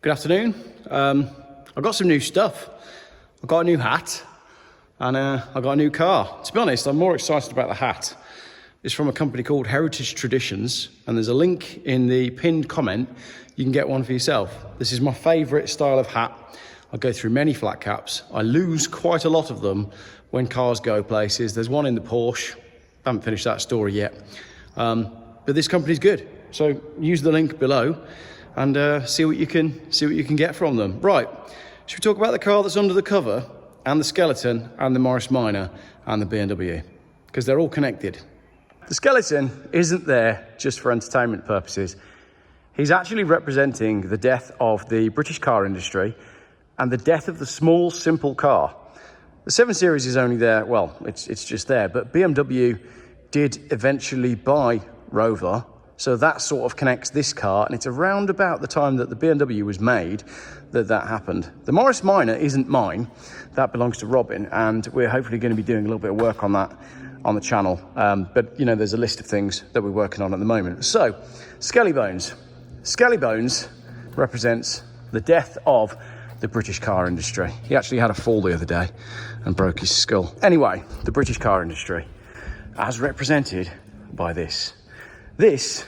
Good afternoon. I've got some new stuff. I've got a new hat and I've got a new car. To be honest, I'm more excited about the hat. It's from a company called Heritage Traditions, and there's a link in the pinned comment. You can get one for yourself. This is my favourite style of hat. I go through many flat caps. I lose quite a lot of them when cars go places. There's one in the Porsche. I haven't finished that story yet. But this company's good. So use the link below and see what you can get from them. Right, should we talk about the car that's under the cover, and the skeleton, and the Morris Minor, and the BMW? Because they're all connected. The skeleton isn't there just for entertainment purposes. He's actually representing the death of the British car industry and the death of the small, simple car. The 7 Series is only there, well, it's just there, but BMW did eventually buy Rover, so that sort of connects this car, and it's around about the time that the BMW was made that happened. The Morris Minor isn't mine, that belongs to Robin, and we're hopefully going to be doing a little bit of work on that on the channel, but you know, there's a list of things that we're working on at the moment. So, Skelly Bones. Skelly Bones represents the death of the British car industry. He actually had a fall the other day and broke his skull. Anyway, the British car industry, as represented by this. This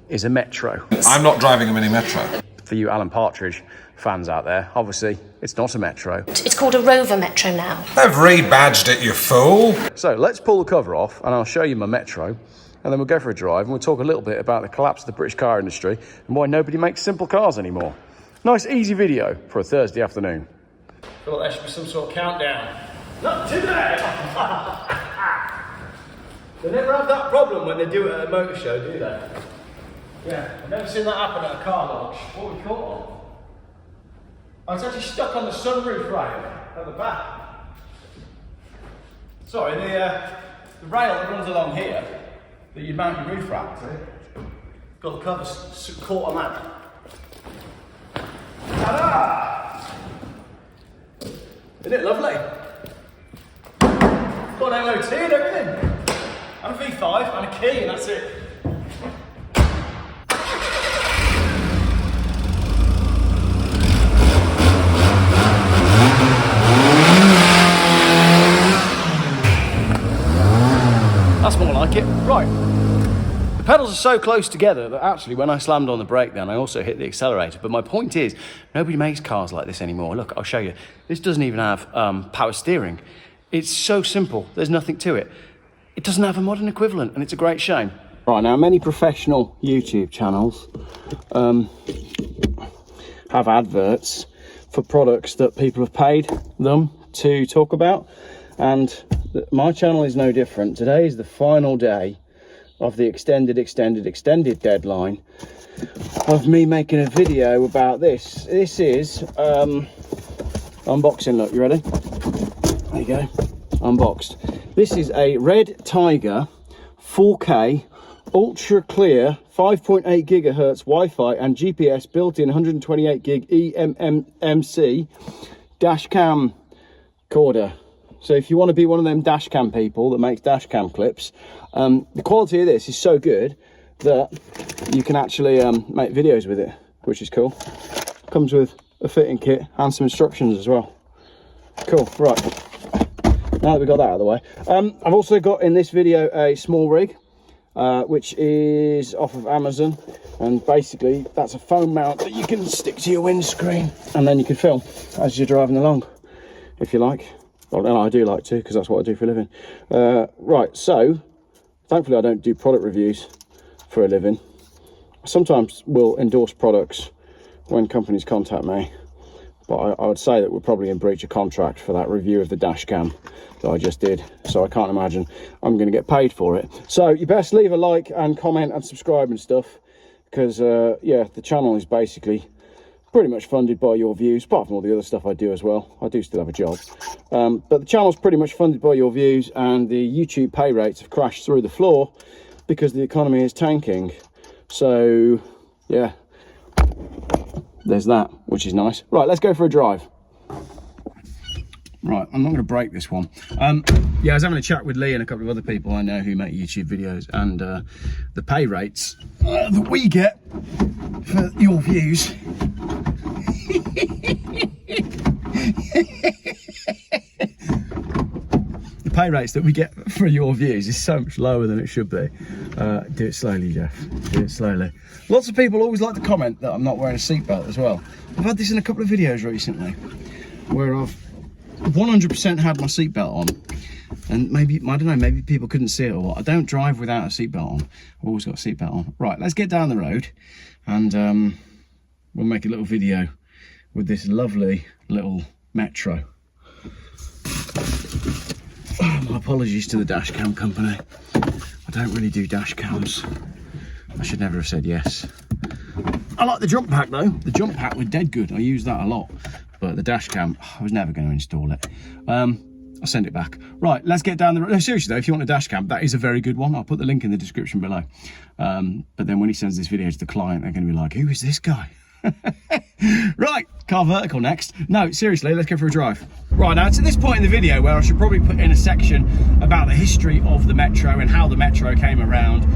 is a Metro. I'm not driving a mini Metro. For you Alan Partridge fans out there, obviously, it's not a Metro. It's called a Rover Metro now. They've rebadged it, you fool. So let's pull the cover off and I'll show you my Metro, and then we'll go for a drive and we'll talk a little bit about the collapse of the British car industry and why nobody makes simple cars anymore. Nice easy video for a Thursday afternoon. I feel like there should be some sort of countdown. Not today! They never have that problem when they do it at a motor show, do they? Yeah, I've never seen that happen at a car launch. What were we caught on? I was actually stuck on the sunroof rail at the back. Sorry, the rail that runs along here that you mount your roof rack to, got the covers caught on that. Ta-da! Isn't it lovely? Got an MOT and everything. And a V5 and a key, and that's it. That's more like it. Right. The pedals are so close together that actually when I slammed on the brake then I also hit the accelerator. But my point is, nobody makes cars like this anymore. Look, I'll show you. This doesn't even have power steering. It's so simple. There's nothing to it. It doesn't have a modern equivalent, and it's a great shame. Right, now many professional YouTube channels have adverts for products that people have paid them to talk about, and my channel is no different. Today is the final day of the extended deadline of me making a video about this. This is unboxing. Look, you ready? There you go, unboxed. This is a Red Tiger 4K ultra clear 5.8 gigahertz Wi-Fi and GPS built-in 128 gig eMMC dash cam recorder. So if you want to be one of them dash cam people that makes dash cam clips, the quality of this is so good that you can actually make videos with it, which is cool. Comes with a fitting kit and some instructions as well. Cool, right. Now that we got that out of the way, I've also got in this video a small rig, which is off of Amazon, and basically that's a phone mount that you can stick to your windscreen, and then you can film as you're driving along, if you like. Well, no, I do like to, because that's what I do for a living. Right, so thankfully I don't do product reviews for a living. I sometimes will endorse products when companies contact me, but I would say that we're probably in breach of contract for that review of the dash cam that I just did, so I can't imagine I'm going to get paid for it. So you best leave a like and comment and subscribe and stuff, because yeah, the channel is basically pretty much funded by your views, apart from all the other stuff I do as well. I do still have a job, but the channel's pretty much funded by your views, and the YouTube pay rates have crashed through the floor because the economy is tanking. So yeah, there's that, which is nice. Right, let's go for a drive. Right, I'm not going to break this one. Yeah, I was having a chat with Lee and a couple of other people I know who make YouTube videos, and the pay rates that we get for your views pay rates that we get for your views is so much lower than it should be. Do it slowly, Geoff. Do it slowly. Lots of people always like to comment that I'm not wearing a seatbelt as well. I've had this in a couple of videos recently where I've 100% had my seatbelt on, and maybe, I don't know, maybe people couldn't see it or what. I don't drive without a seatbelt on. I've always got a seatbelt on. Right, let's get down the road and we'll make a little video with this lovely little Metro. My apologies to the dash cam company. I don't really do dash cams. I should never have said yes. I like the jump pack though. The jump pack was dead good. I use that a lot. But the dash cam, I was never going to install it. I'll send it back. Right, let's get down the road. No, seriously though, if you want a dash cam, that is a very good one. I'll put the link in the description below. But then when he sends this video to the client, they're going to be like, who is this guy? Right, car vertical next. No, seriously, let's go for a drive. Right, now to this point in the video where I should probably put in a section about the history of the Metro and how the Metro came around,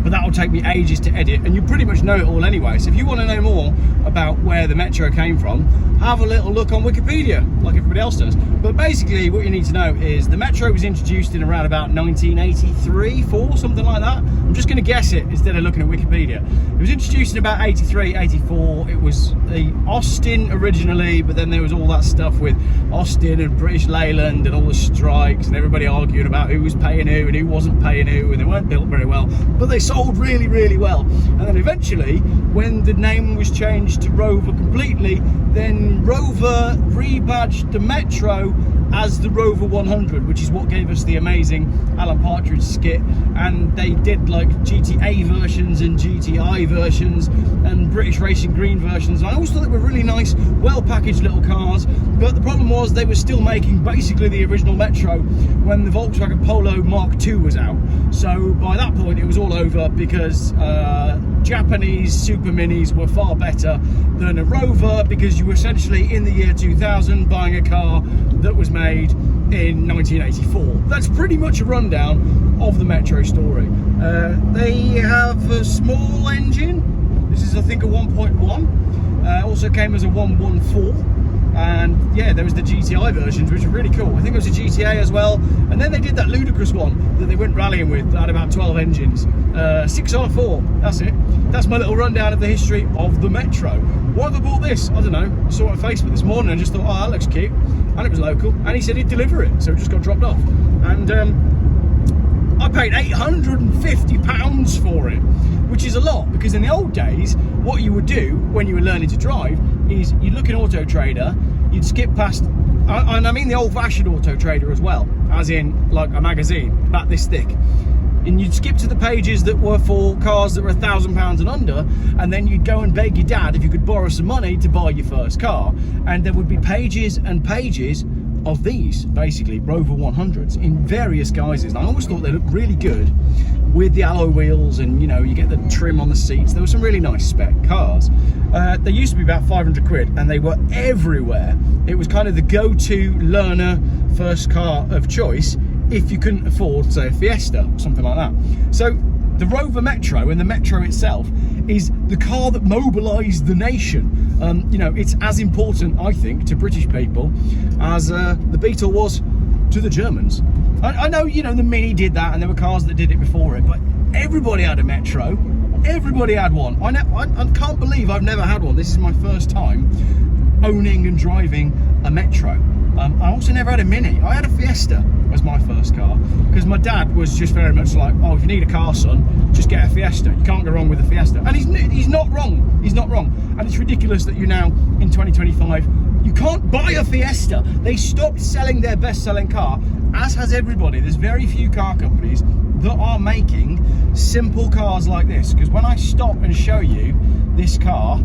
but that will take me ages to edit, and you pretty much know it all anyway. So if you want to know more about where the Metro came from, have a little look on Wikipedia, like everybody else does. But basically what you need to know is the Metro was introduced in around about 1983, 4, something like that. I'm just going to guess it instead of looking at Wikipedia. It was introduced in about 83, 84. It was the Austin originally, but then there was all that stuff with Austin and British Leyland and all the strikes, and everybody argued about who was paying who and who wasn't paying who, and they weren't built very well, but they sold really, really well. And then eventually, when the name was changed to Rover completely, then Rover rebadged the Metro as the Rover 100, which is what gave us the amazing Alan Partridge skit. And they did like GTA versions and GTI versions and British Racing Green versions. And I always thought they were really nice, well-packaged little cars, but the problem was they were still making basically the original Metro when the Volkswagen Polo Mark II was out. So by that point it was all over, because Japanese super minis were far better than a Rover, because you were essentially in the year 2000 buying a car that was made in 1984. That's pretty much a rundown of the Metro story. They have a small engine. This is, I think, a 1.1. Also came as a 114. And yeah, there was the GTI versions, which were really cool. I think it was a GTA as well. And then they did that ludicrous one that they went rallying with that had about 12 engines. 6R4, that's it. That's my little rundown of the history of the Metro. Why have I bought this? I don't know. I saw it on Facebook this morning and just thought, oh, that looks cute. And it was local. And he said he'd deliver it, so it just got dropped off. And I paid £850 for it, which is a lot, because in the old days, what you would do when you were learning to drive is you'd look in Auto Trader, you'd skip past, and I mean the old-fashioned Auto Trader as well, as in like a magazine about this thick, and you'd skip to the pages that were for cars that were £1,000 and under, and then you'd go and beg your dad if you could borrow some money to buy your first car, and there would be pages and pages of these, basically Rover 100s in various guises. And I always thought they looked really good with the alloy wheels, and you know, you get the trim on the seats. There were some really nice spec cars. They used to be about 500 quid and they were everywhere. It was kind of the go-to learner first car of choice if you couldn't afford, say, a Fiesta or something like that. So the Rover Metro, and the Metro itself, is the car that mobilised the nation. You know, it's as important, I think, to British people as the Beetle was to the Germans. I know, you know, the Mini did that, and there were cars that did it before it, but everybody had a Metro. Everybody had one. I can't believe I've never had one. This is my first time owning and driving a Metro. I also never had a Mini. I had a Fiesta as my first car, because my dad was just very much like, oh, if you need a car, son, just get a Fiesta. You can't go wrong with a Fiesta. And he's not wrong. He's not wrong. And it's ridiculous that you now, in 2025, you can't buy a Fiesta. They stopped selling their best-selling car, as has everybody. There's very few car companies that are making simple cars like this, because when I stop and show you this car,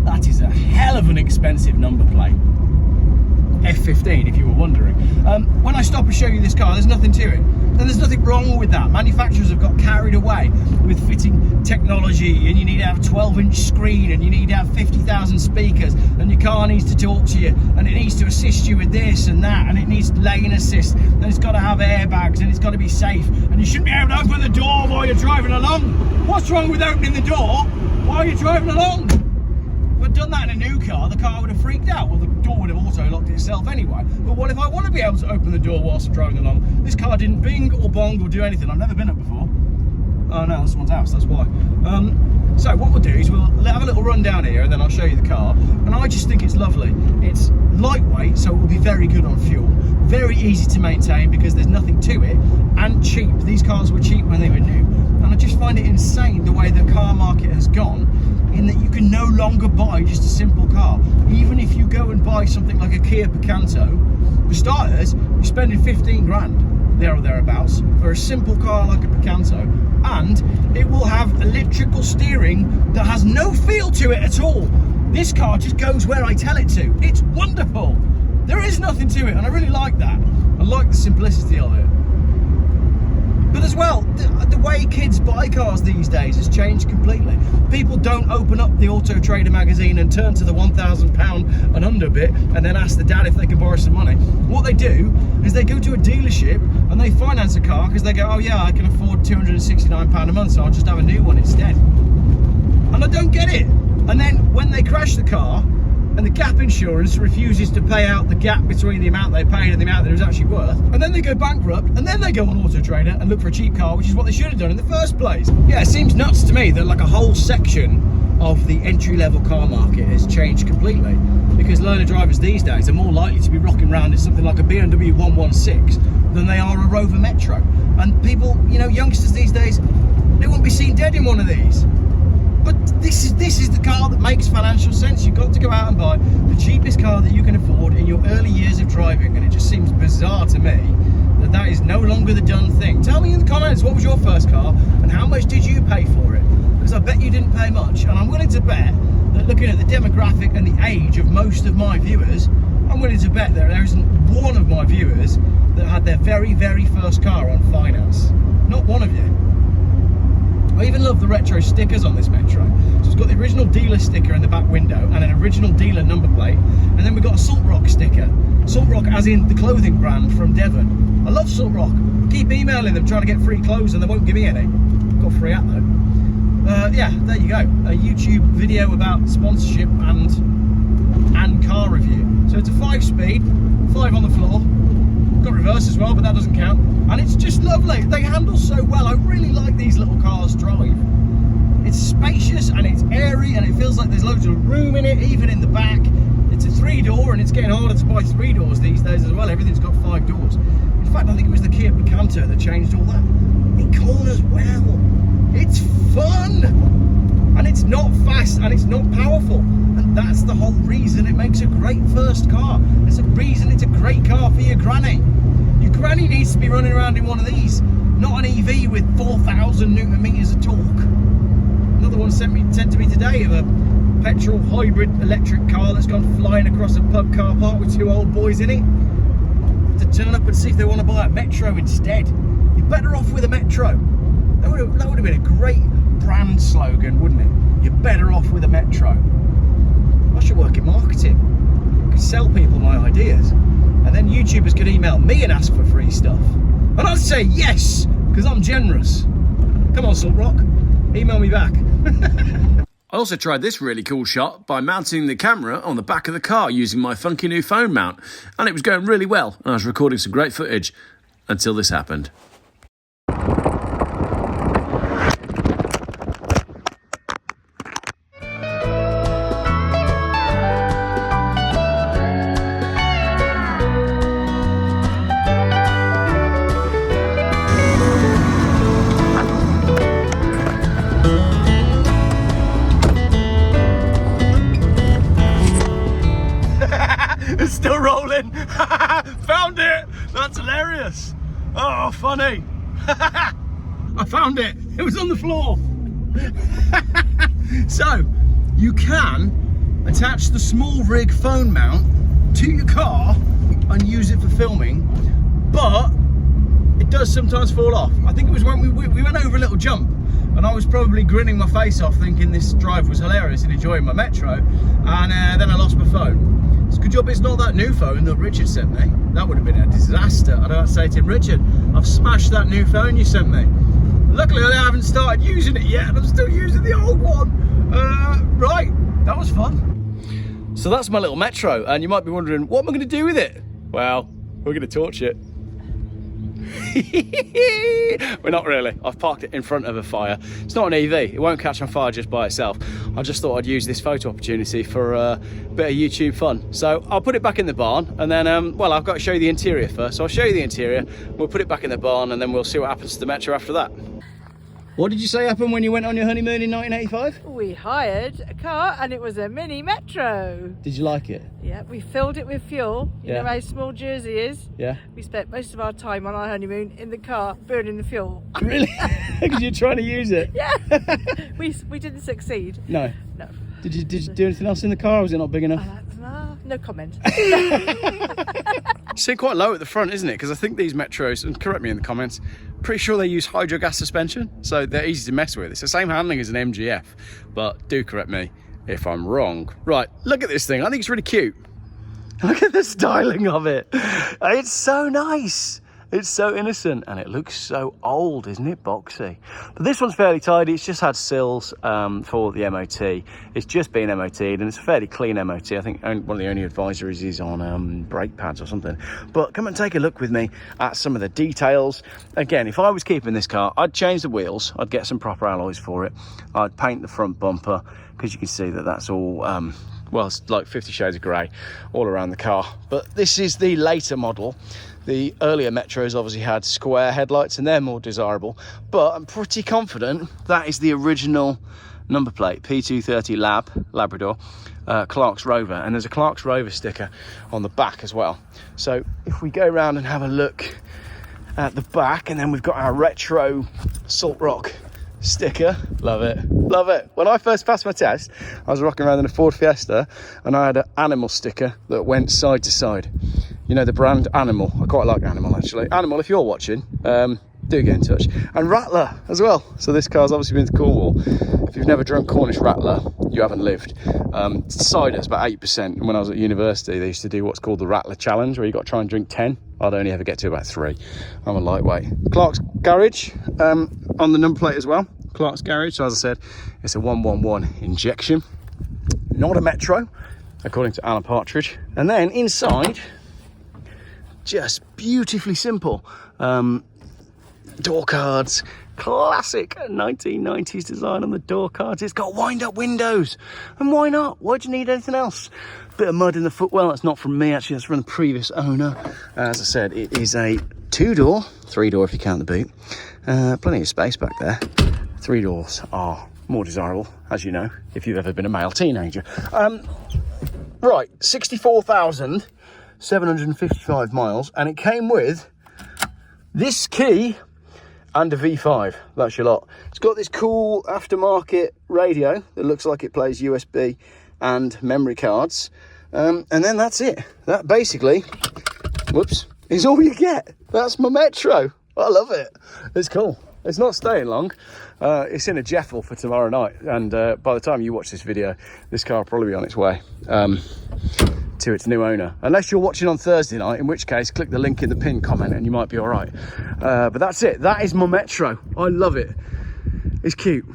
that is a hell of an expensive number plate. F15, if you were wondering. When I stop and show you this car, there's nothing to it. And there's nothing wrong with that. Manufacturers have got carried away with fitting technology, and you need to have a 12-inch screen, and you need to have 50,000 speakers, and your car needs to talk to you, and it needs to assist you with this and that, and it needs lane assist, and it's got to have airbags, and it's got to be safe, and you shouldn't be able to open the door while you're driving along. What's wrong with opening the door while you're driving along? If I'd done that in a new car, the car would have freaked out. Well, the door would have auto-locked itself anyway. But what if I want to be able to open the door whilst I'm driving along? This car didn't bing or bong or do anything. I've never been up before. Oh no, that's someone's house, that's why. So what we'll do is we'll have a little run down here and then I'll show you the car. And I just think it's lovely. It's lightweight, so it will be very good on fuel. Very easy to maintain because there's nothing to it. And cheap. These cars were cheap when they were new. And I just find it insane the way the car market has gone, in that you can no longer buy just a simple car. Even if you go and buy something like a Kia Picanto, for starters, you're spending 15 grand, there or thereabouts, for a simple car like a Picanto, and it will have electrical steering that has no feel to it at all. This car just goes where I tell it to. It's wonderful. There is nothing to it, and I really like that. I like the simplicity of it. But as well, the way kids buy cars these days has changed completely. People don't open up the Auto Trader magazine and turn to the £1,000 and under bit and then ask the dad if they can borrow some money. What they do is they go to a dealership and they finance a car because they go, oh yeah, I can afford £269 a month, so I'll just have a new one instead. And I don't get it. And then when they crash the car, and the gap insurance refuses to pay out the gap between the amount they paid and the amount that it was actually worth, and then they go bankrupt, and then they go on Auto Trader and look for a cheap car, which is what they should have done in the first place. Yeah, it seems nuts to me that like a whole section of the entry-level car market has changed completely, because learner drivers these days are more likely to be rocking around in something like a BMW 116 than they are a Rover Metro. And people, you know, youngsters these days, they wouldn't be seen dead in one of these. But this is the car that makes financial sense. You've got to go out and buy the cheapest car that you can afford in your early years of driving, and it just seems bizarre to me that that is no longer the done thing. Tell me in the comments, what was your first car and how much did you pay for it? Because I bet you didn't pay much, and I'm willing to bet that looking at the demographic and the age of most of my viewers, I'm willing to bet that there isn't one of my viewers that had their very, very first car on finance. Not one of you. I even love the retro stickers on this Metro. So it's got the original dealer sticker in the back window and an original dealer number plate, and then we've got a Salt Rock sticker. Salt Rock as in the clothing brand from Devon. I love Salt Rock. I keep emailing them trying to get free clothes and they won't give me any. Got a free app though. Yeah, there you go. A YouTube video about sponsorship and car review. So it's a 5-speed, 5 on the floor. Got reverse as well, but that doesn't count. And it's just lovely. They handle so well. I really like these little cars drive. It's spacious and it's airy and it feels like there's loads of room in it, even in the back. It's a 3-door and it's getting harder to buy 3 doors these days as well. Everything's got 5 doors. In fact, I think it was the Kia Picanto that changed all that. It corners well. It's fun. And it's not fast and it's not powerful. And that's the whole reason it makes a great first car. It's a reason it's a great car for your granny. Your granny needs to be running around in one of these, not an EV with 4,000 Newton meters of torque. Another one sent to me today of a petrol hybrid electric car that's gone flying across a pub car park with 2 old boys in it. To turn up and see if they want to buy a Metro instead. You're better off with a Metro. That would have been a great brand slogan, wouldn't it? You're better off with a Metro. I should work in marketing. I could sell people my ideas. And then YouTubers could email me and ask for free stuff. And I'd say yes, because I'm generous. Come on, Salt Rock, email me back. I also tried this really cool shot by mounting the camera on the back of the car using my funky new phone mount. And it was going really well. I was recording some great footage until this happened. It's still rolling. Found it. That's hilarious. Oh, funny. I found it. It was on the floor. So you can attach the small rig phone mount to your car and use it for filming, but it does sometimes fall off. I think it was when we went over a little jump and I was probably grinning my face off thinking this drive was hilarious and enjoying my Metro, and then I lost my phone. It's a good job it's not that new phone that Richard sent me. That would have been a disaster. I'd have to say to him, Richard, I've smashed that new phone you sent me. Luckily I haven't started using it yet and I'm still using the old one. Right, that was fun. So that's my little Metro, and you might be wondering, what am I going to do with it? Well, we're going to torch it. We're not really. I've parked it in front of a fire. It's not an EV. It won't catch on fire just by itself. I just thought I'd use this photo opportunity for a bit of YouTube fun. So I'll put it back in the barn, and then, well, I've got to show you the interior first. So I'll show you the interior, we'll put it back in the barn, and then we'll see what happens to the Metro after that. What did you say happened when you went on your honeymoon in 1985? We hired a car and it was a mini Metro. Did you like it? Yeah, we filled it with fuel. You Yeah. know how small Jersey is? Yeah. We spent most of our time on our honeymoon in the car burning the fuel. Really? Because you're trying to use it? Yeah. we didn't succeed. No. No. Did you do anything else in the car, or was it not big enough? No comment. It's sitting quite low at the front, isn't it? Because I think these Metros, and correct me in the comments, pretty sure they use hydro gas suspension, so they're easy to mess with. It's the same handling as an MGF, but do correct me if I'm wrong. Right, look at this thing. I think it's really cute. Look at the styling of it. It's so nice. It's so innocent, and it looks so old, isn't it? Boxy. But this one's fairly tidy. It's just had sills for the MOT. It's just been MOT'd, and it's a fairly clean MOT. I think one of the only advisories is on brake pads or something. But come and take a look with me at some of the details. Again, if I was keeping this car, I'd change the wheels. I'd get some proper alloys for it. I'd paint the front bumper, because you can see that that's all... well, it's like 50 shades of grey all around the car. But this is the later model. The earlier Metros obviously had square headlights, and they're more desirable. But I'm pretty confident that is the original number plate, P230 Labrador, Clark's Rover. And there's a Clark's Rover sticker on the back as well. So if we go around and have a look at the back, and then we've got our retro Salt Rock sticker. Love it, love it. When I first passed my test, I was rocking around in a Ford Fiesta, and I had an Animal sticker that went side to side. You know the brand Animal. I quite like Animal, actually. Animal, if you're watching, do get in touch. And Rattler as well. So this car's obviously been to Cornwall. If you've never drunk Cornish Rattler, you haven't lived. Cider's about 8%. And when I was at university, they used to do what's called the Rattler Challenge, where you got to try and drink 10. I'd only ever get to about 3. I'm a lightweight. Clark's Garage on the number plate as well. Clark's Garage. So as I said, it's a 111 injection. Not a Metro, according to Alan Partridge. And then inside, just beautifully simple. Door cards, classic 1990s design on the door cards. It's got wind-up windows, and why not? Why do you need anything else? Bit of mud in the footwell. That's not from me, actually. That's from the previous owner. As I said, it is a 2-door, 3-door if you count the boot. Plenty of space back there. 3 doors are more desirable, as you know, if you've ever been a male teenager. Right, 64,755 miles, and it came with this key and a V5. That's your lot. It's got this cool aftermarket radio that looks like it plays USB and memory cards, and then that's it. That basically, whoops, is all you get. That's my Metro. I love it. It's cool. It's not staying long. It's in a Geoff for tomorrow night, and by the time you watch this video, this car will probably be on its way to its new owner, unless you're watching on Thursday night, in which case click the link in the pinned comment and you might be all right. But that's it. That is my Metro. I love it. It's cute.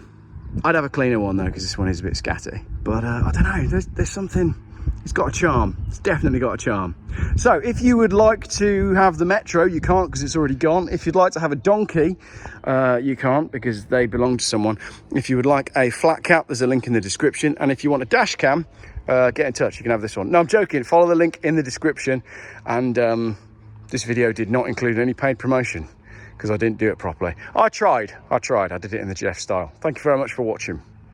I'd have a cleaner one though, because this one is a bit scatty, but I don't know, there's something. It's got a charm. It's definitely got a charm. So if you would like to have the Metro, you can't because it's already gone. If you'd like to have a donkey, you can't because they belong to someone. If you would like a flat cap, there's a link in the description. And if you want a dash cam, get in touch. You can have this one. No, I'm joking. Follow the link in the description. And this video did not include any paid promotion because I didn't do it properly. I tried. I did it in the Geoff style. Thank you very much for watching.